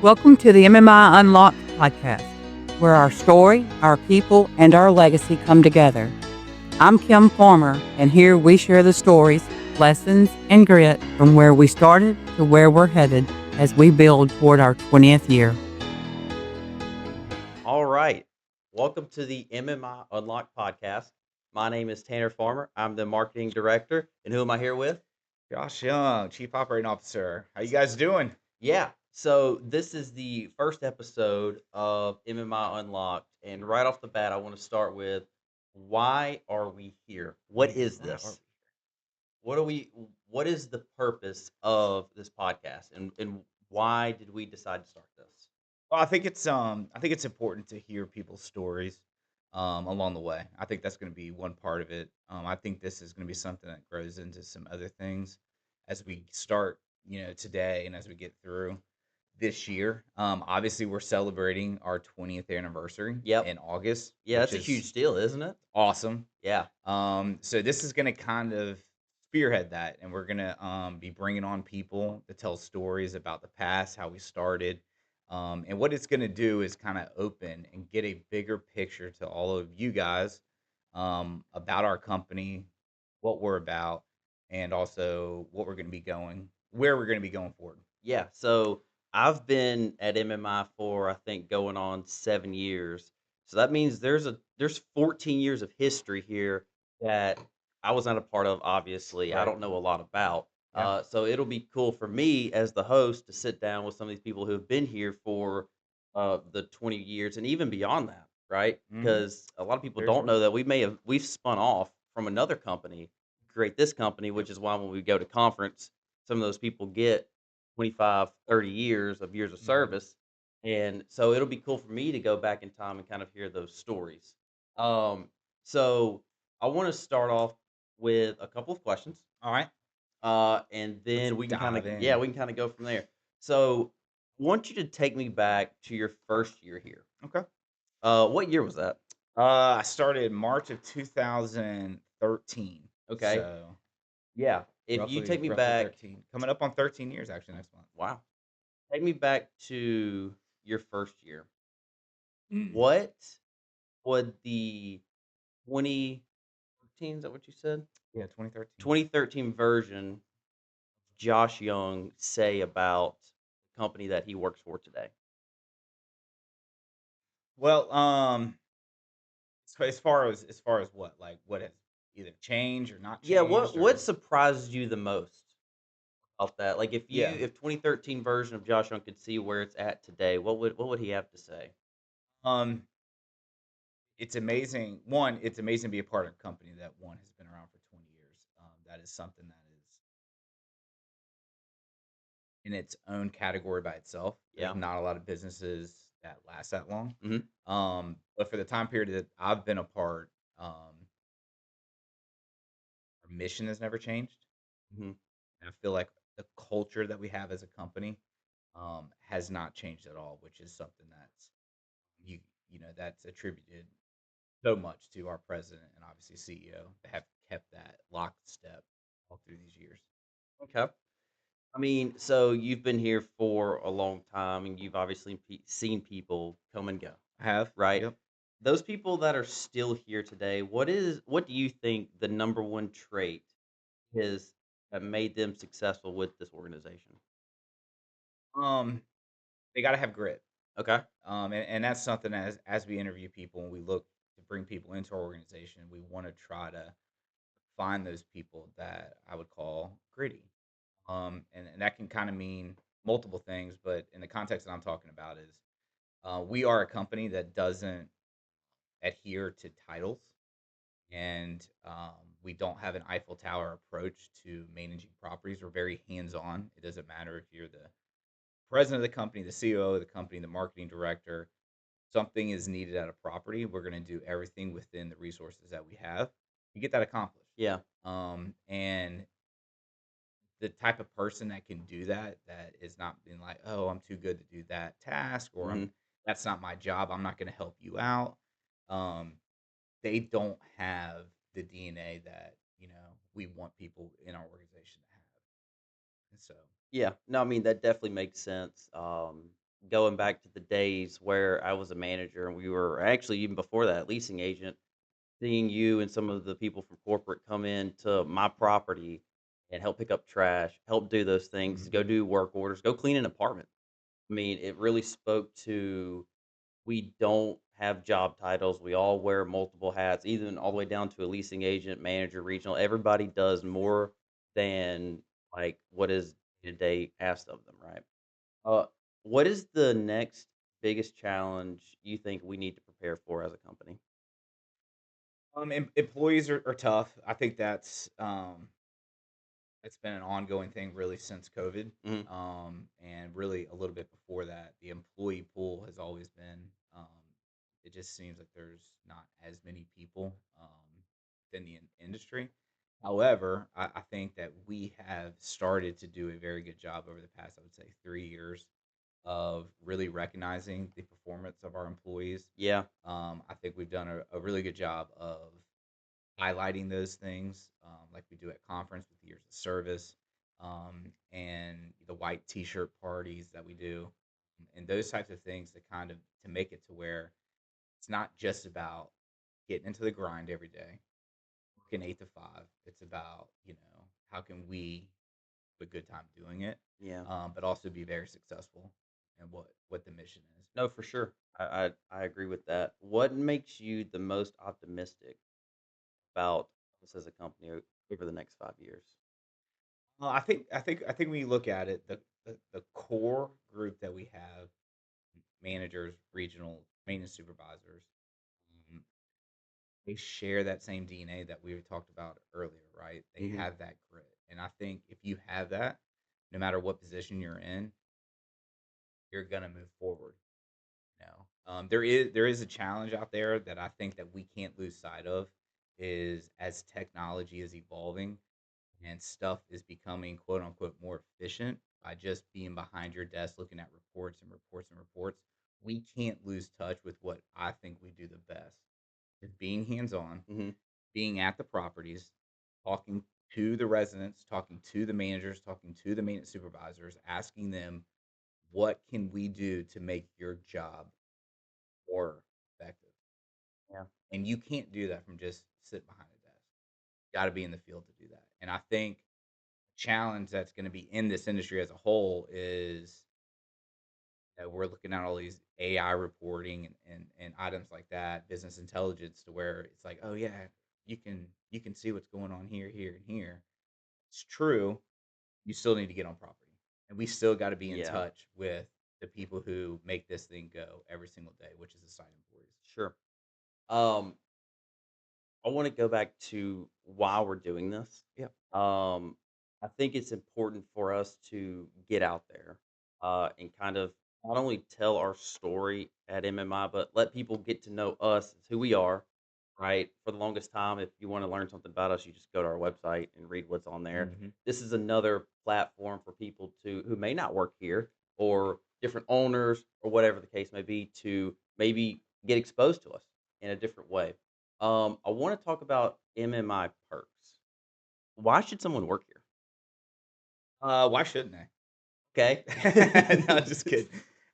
Welcome to the MMI Unlocked Podcast, where our story, our people, and our legacy come together. I'm Kim Farmer, and here we share the stories, lessons, and grit from where we started to where we're headed as we build toward our 20th year. All right. Welcome to the MMI Unlocked Podcast. My name is Tanner Farmer. I'm the marketing director. And who am I here with? Josh Young, Chief Operating Officer. How you guys doing? Yeah. So this is the first episode of MMI Unlocked. And right off the bat, I want to start with why are we here? What is Why are this? What is the purpose of this podcast? And why did we decide to start this? Well, I think it's important to hear people's stories along the way. I think that's going to be one part of it. I think this is going to be something that grows into some other things as we start, today and as we get through this year. Obviously, we're celebrating our 20th anniversary Yep. in August, Yeah, which that's a is huge deal, isn't it? awesome. Yeah. So this is going to kind of spearhead that, and we're going to be bringing on people to tell stories about the past, how we started, and what it's going to do is kind of open and get a bigger picture to all of you guys about our company, what we're about, and also what we're going to be going, where we're going to be going forward. Yeah, so I've been at MMI for I think going on 7 years. So that means there's 14 years of history here that I was not a part of. Obviously, I Right. don't know a lot about. Yeah. So it'll be cool for me as the host to sit down with some of these people who have been here for the 20 years and even beyond that, right? Hmm. Because a lot of people Very don't true. know that we've spun off from another company to create this company, Yep. which is why when we go to conference, some of those people get 25, 30 years of Hmm. service. And so it'll be cool for me to go back in time and kind of hear those stories. Um, so I want to start off with a couple of questions. All right. And Let's then we can kind of, dive yeah, in. we can kind of go from there. So I want you to take me back to your first year here. Okay. What year was that? I started March of 2013. Okay. So Yeah. If you roughly take me roughly back, 13. Coming up on 13 years actually next month. wow, take me back to your first year. Mm. What would the 2013, is that what you said? Yeah, 2013. 2013 version Josh Young say about the company that he works for today? Well, so as far as what? Like what has either changed or not Yeah, changed what or surprised you the most about that? Like yeah. if 2013 version of Josh Young could see where it's at today, what would he have to say? Um it's amazing. One, it's amazing to be a part of a company that one has been around for 20 years. That is something that is in its own category by itself. There's Yeah. not a lot of businesses that last that long. Mhm. But for the time period that I've been a part, our mission has never changed. Mhm. And I feel like the culture that we have as a company has not changed at all, which is something that's you that's attributed so much to our president and obviously CEO that have kept that lockstep all through these years. Okay. I mean, so you've been here for a long time and you've obviously seen people come and go, I have, right? yep. Those people that are still here today, what do you think the number one trait is that made them successful with this organization? Um, they got to have grit. Okay. And that's something as we interview people and we look to bring people into our organization, we want to try to find those people that I would call gritty. And that can kind of mean multiple things, but in the context that I'm talking about is we are a company that doesn't adhere to titles, and we don't have an Eiffel Tower approach to managing properties. We're very hands on. It doesn't matter if you're the president of the company, the CEO of the company, the marketing director. Something is needed at a property. We're going to do everything within the resources that we have to get that accomplished. Yeah. And the type of person that can do that, that is not being like, oh, I'm too good to do that task, or I'm Mhm. that's not my job. I'm not going to help you out. Um, they don't have the DNA that we want people in our organization to have. And so, Yeah. No, I mean that definitely makes sense. going back to the days where I was a manager and we were actually even before that leasing agent, seeing you and some of the people from corporate come in to my property and help pick up trash, help do those things, go Mhm. do work orders, go clean an apartment. I mean, it really spoke to we don't have job titles. We all wear multiple hats, even all the way down to a leasing agent, manager, regional. Everybody does more than like what is day asked of them, right? Uh, what is the next biggest challenge you think we need to prepare for as a company? Employees are tough. I think it's been an ongoing thing really since COVID, Mhm. and really a little bit before that. The employee pool has always been. It just seems like there's not as many people within the industry. However, I think that we have started to do a very good job over the past, I would say, 3 years of really recognizing the performance of our employees. Yeah, I think we've done a really good job of highlighting those things, like we do at conference with years of service, and the white T-shirt parties that we do, and those types of things to kind of to make it to where it's not just about getting into the grind every day, working 8 to 5. It's about how can we have a good time doing it, yeah. but also be very successful and what the mission is. No, for sure. I agree with that. What makes you the most optimistic about us as a company over the next 5 years? Well, I think when you look at it, the core group that we have, managers, regional maintenance supervisors, um, they share that same DNA that we talked about earlier, right? They Hmm. have that grit, and I think if you have that, no matter what position you're in, you're gonna move forward. There is a challenge out there that I think that we can't lose sight of is as technology is evolving and stuff is becoming quote unquote more efficient by just being behind your desk looking at reports and reports and reports, we can't lose touch with what I think we do the best. Is being hands on, Hmm. being at the properties, talking to the residents, talking to the managers, talking to the maintenance supervisors, asking them what can we do to make your job more effective. Yeah. And you can't do that from just sitting behind a desk. Got to be in the field to do that. And I think challenge that's going to be in this industry as a whole is that we're looking at all these AI reporting and items like that, business intelligence, to where it's like, oh yeah, you can see what's going on here, here, and here. It's true. You still need to get on property, and we still got to be in Yeah, touch with the people who make this thing go every single day, which is the site employees. sure. Um, I want to go back to why we're doing this. Yeah. I think it's important for us to get out there and kind of not only tell our story at MMI, but let people get to know us as who we are. Right. For the longest time, if you want to learn something about us, you just go to our website and read what's on there. Hmm. This is another platform for people to who may not work here or different owners or whatever the case may be to maybe get exposed to us in a different way. I want to talk about MMI perks. Why should someone work here? Why shouldn't they? Okay. No, just kidding.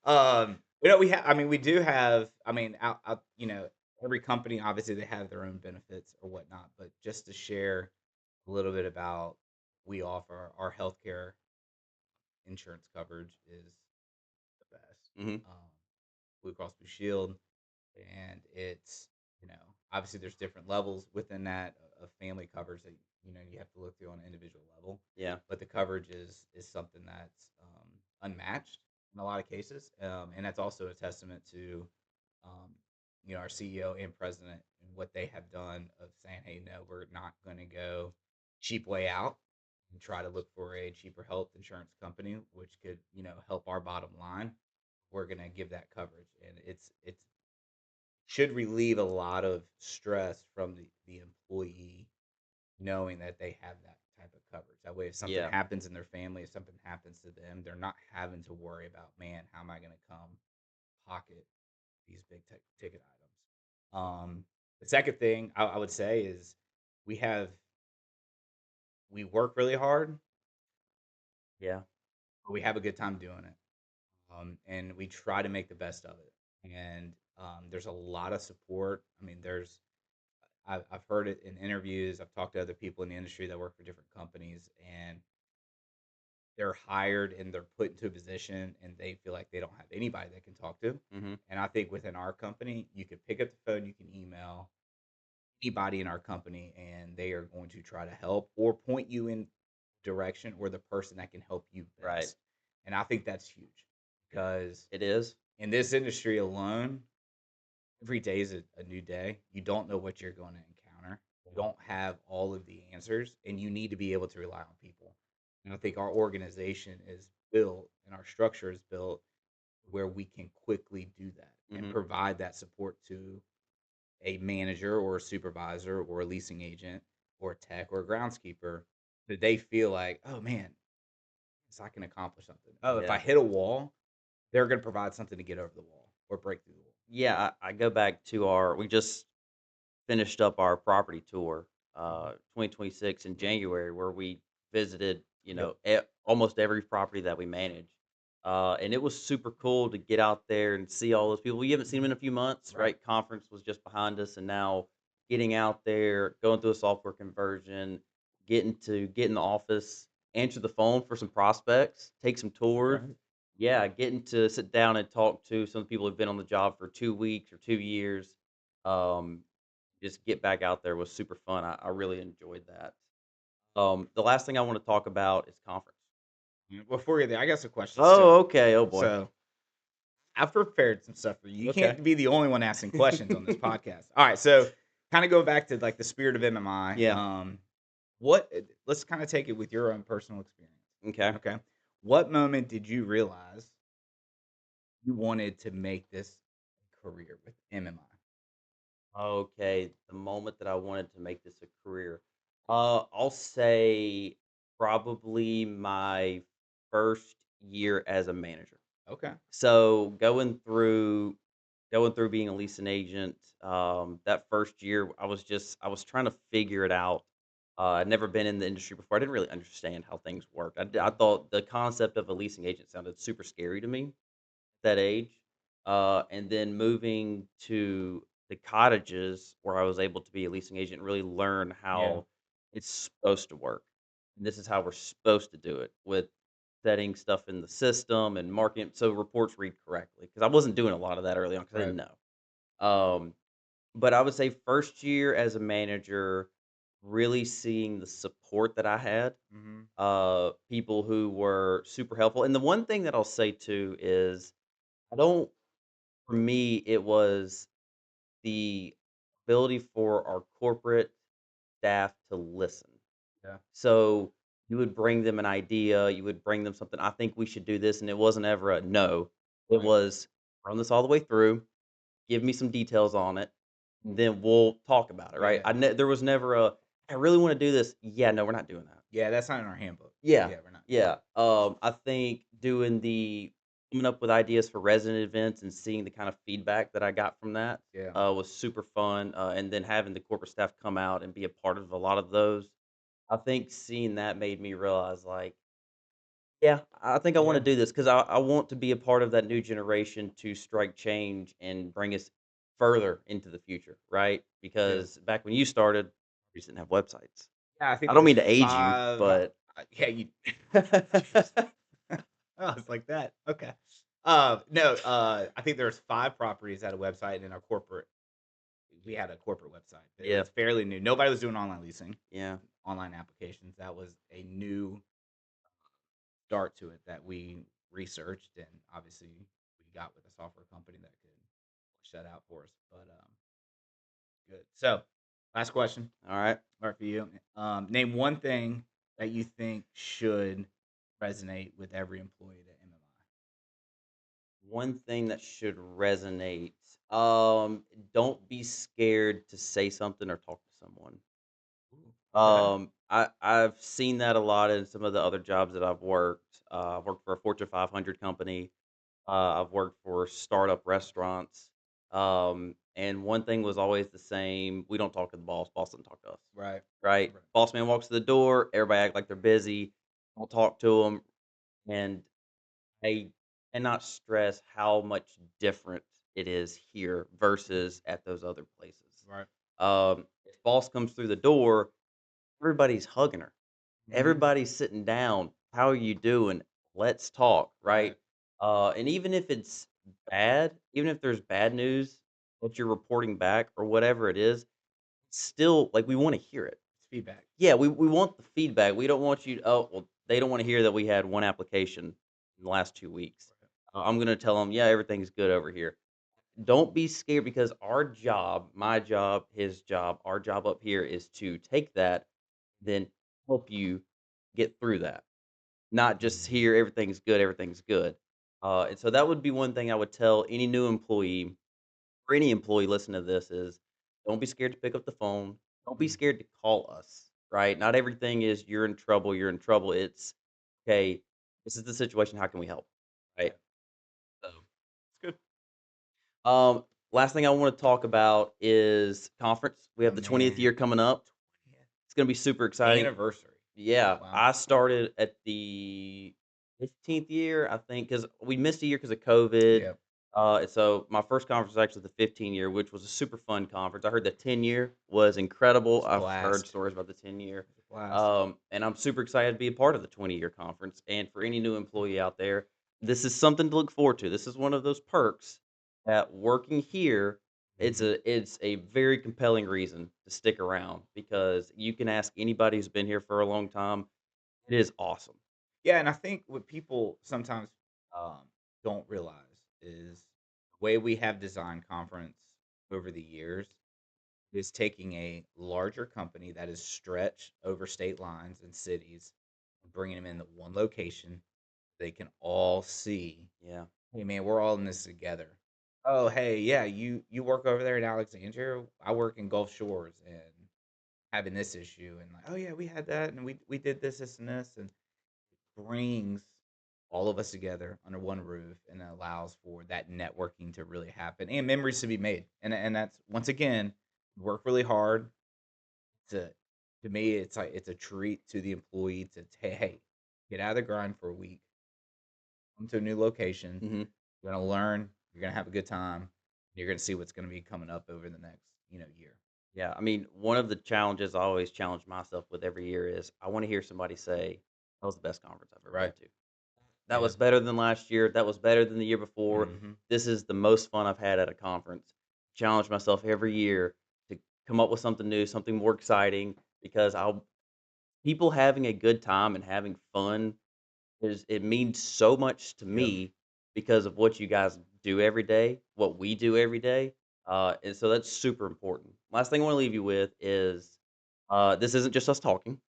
We have. I mean, we do have. I mean, every company obviously they have their own benefits or whatnot. But just to share a little bit about, we offer our healthcare insurance coverage is the best. Hmm. Um, Blue Cross Blue Shield, and it's obviously there's different levels within that of family coverage that you have to look through on an individual level, Yeah. but the coverage is something that's unmatched in a lot of cases, and that's also a testament to um, our CEO and president and what they have done of saying, hey, no, we're not going to go cheap way out and try to look for a cheaper health insurance company which could help our bottom line. We're going to give that coverage, and it's should relieve a lot of stress from the employee knowing that they have that type of coverage. That way, if something Yeah. happens in their family, if something happens to them, they're not having to worry about, man, how am I going to come pocket these big ticket items? The second thing I would say is we have we work really hard, Yeah. but we have a good time doing it. and we try to make the best of it. And there's a lot of support. I mean, I've heard it in interviews. I've talked to other people in the industry that work for different companies, and they're hired and they're put into a position, and they feel like they don't have anybody they can talk to. Mm-hmm. And I think within our company, you could pick up the phone, you can email anybody in our company, and they are going to try to help or point you in direction or the person that can help you Right. best. And I think that's huge because It is. in this industry alone, every day is a new day. You don't know what you're going to encounter. You don't have all of the answers, and you need to be able to rely on people. And I think our organization is built and our structure is built where we can quickly do that and Mm-hmm. provide that support to a manager or a supervisor or a leasing agent or a tech or a groundskeeper that they feel like, oh man, yes, I can accomplish something. Oh, if I Yeah. hit a wall, they're going to provide something to get over the wall or break through the wall. Yeah. I go back to we just finished up our property tour, Mhm. 2026 in January, where we visited, Yep. almost every property that we manage. And it was super cool to get out there and see all those people. We haven't seen them in a few months, Right. right? Conference was just behind us, and now getting out there, going through a software conversion, get in the office, answer the phone for some prospects, take some tours. Right. Yeah, getting to sit down and talk to some people who've been on the job for 2 weeks or 2 years. Um, just get back out there was super fun. I really enjoyed that. The last thing I want to talk about is conference. Before we get there, I got some questions too. Oh, okay. Oh boy. So I've prepared some stuff for you. You Okay. can't be the only one asking questions on this podcast. All right, so kind of go back to like the spirit of MMI. Yeah. Let's kind of take it with your own personal experience. Okay. Okay, what moment did you realize you wanted to make this a career with MMI? Okay. The moment that I wanted to make this a career, I'll say probably my first year as a manager. Okay, So going through being a leasing agent, that first year, I was trying to figure it out. I'd never been in the industry before. I didn't really understand how things worked. I thought the concept of a leasing agent sounded super scary to me at that age. And then moving to the cottages where I was able to be a leasing agent and really learn yeah, how it's supposed to work. And this is how we're supposed to do it with setting stuff in the system and marking so reports read correctly. Because I wasn't doing a lot of that early on because I right. didn't know. But I would say first year as a manager, really seeing the support that I had, Mm-hmm. people who were super helpful. And the one thing that I'll say too is I don't for me, it was the ability for our corporate staff to listen. Yeah, So you would bring them an idea, you would bring them something, I think we should do this, and it wasn't ever a no. It right. was run this all the way through, give me some details on it, and then we'll talk about it, right? Yeah, There was never I really want to do this. Yeah, no, we're not doing that. yeah. That's not in our handbook. Yeah, Yeah, we're not. yeah. I think coming up with ideas for resident events and seeing the kind of feedback that I got from that Yeah, was super fun. And then having the corporate staff come out and be a part of a lot of those, I think seeing that made me realize, like, yeah, I think I want yeah, to do this because I want to be a part of that new generation to strike change and bring us further into the future, right? yeah. Because back when you started, we just didn't have websites. Yeah, I think I don't there's mean to age you, 5. but Yeah, you. Jeez. Oh, it's like that. Okay. No. I think there's 5 properties at a website in our corporate. We had a corporate website. It yeah, was fairly new. Nobody was doing online leasing, yeah. online applications. That was a new start to it that we researched, and obviously we got with a software company that could push that out for us. But good. So, last question. All right. Or for you, name one thing that you think should resonate with every employee at MMI. One thing that should resonate. Don't be scared to say something or talk to someone. Ooh, okay. I've seen that a lot in some of the other jobs that I've worked. I've worked for a Fortune 500 company. I've worked for startup restaurants. And one thing was always the same. We don't talk to the boss. Boss doesn't talk to us. Right. Right? Right. Boss man walks to the door. Everybody act like they're busy. Don't talk to them. And I and not stress how much different it is here versus at those other places. Right. If boss comes through the door, everybody's hugging her. Mhm. Everybody's sitting down. How are you doing? Let's talk, Right. right? And even if it's bad, even if there's bad news that you're reporting back or whatever it is, still like we want to hear it. It's feedback. Yeah, we want the feedback. We don't want you. Oh, well, they don't want to hear that we had one application in the last 2 weeks. I'm gonna tell them, yeah, everything's good over here. Don't be scared because our job, my job, his job, our job up here is to take that, then help you get through that. Not just Mhm. hear everything's good, everything's good. And so that would be one thing I would tell any new employee or any employee listening to this is don't be scared to pick up the phone. Don't be Mhm. scared to call us, right? Not everything is you're in trouble, you're in trouble. It's okay, this is the situation. How can we help? Right. Yeah. So It's good. um last thing I want to talk about is conference. We Oh have the 20th man. year coming up. 20th It's gonna be super exciting. anniversary. Yeah, Wow. I started at the 15th year, I think, because we missed a year because of COVID. Yeah. And so my first conference was actually the 15 year, which was a super fun conference. I heard the 10 year was incredible. It's a I've heard blast. stories about the 10 year. It's a blast. And I'm super excited to be a part of the 20-year conference. And for any new employee out there, this is something to look forward to. This is one of those perks that working here, Mhm. it's a very compelling reason to stick around because you can ask anybody who's been here for a long time. It is awesome. Yeah, and I think what people sometimes um, don't realize is the way we have designed conference over the years is taking a larger company that is stretched over state lines and cities, and bringing them in at one location. They can all see, Yeah. hey man, we're all in this together. Oh hey, yeah, you work over there in Alexandria. I work in Gulf Shores and having this issue, and like, oh yeah, we had that, and we did this and this, and brings all of us together under one roof and allows for that networking to really happen and memories to be made. And that's once again, work really hard to to me it's like it's a treat to the employee to hey, get out of the grind for a week, come to a new location. Mhm. You're gonna learn, you're gonna have a good time, you're gonna see what's gonna be coming up over the next, year. Yeah, I mean, one of the challenges I always challenge myself with every year is I wanna hear somebody say, "That was the best conference I've ever been Right. to. That Yeah. was better than last year. That was better than the year before. Hmm. This is the most fun I've had at a conference." Challenge myself every year to come up with something new, something more exciting because I'll people having a good time and having fun it means so much to Yep. me because of what you guys do every day, what we do every day, and so that's super important. Last thing I wanna leave you with is, this isn't just us talking.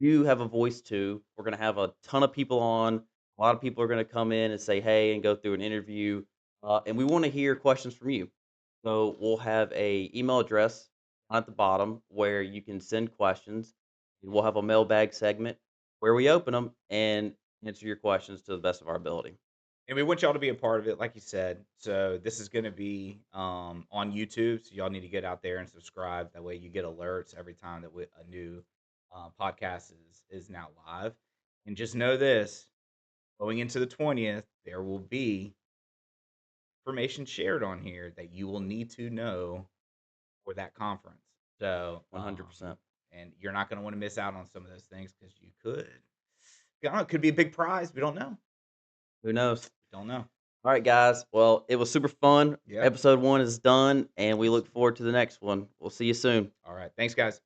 You have a voice too. We're gonna have a ton of people on. A lot of people are gonna come in and say hey and go through an interview, and we wanna hear questions from you. So we'll have a email address at the bottom where you can send questions. We'll have a mailbag segment where we open them and answer your questions to the best of our ability. And we want y'all to be a part of it, like you said. So this is going to be on YouTube. So y'all need to get out there and subscribe. That way you get alerts every time that a new podcast is now live. And just know this: going into the 20th, there will be information shared on here that you will need to know for that conference. So, 100%. and you're not going to want to miss out on some of those things because you could. I don't know, it could be a big prize. We don't know. Who knows? We don't know. All right, guys. Well, it was super fun. Yeah. Episode 1 is done, and we Yes. look forward to the next one. We'll see you soon. All right. Thanks, guys.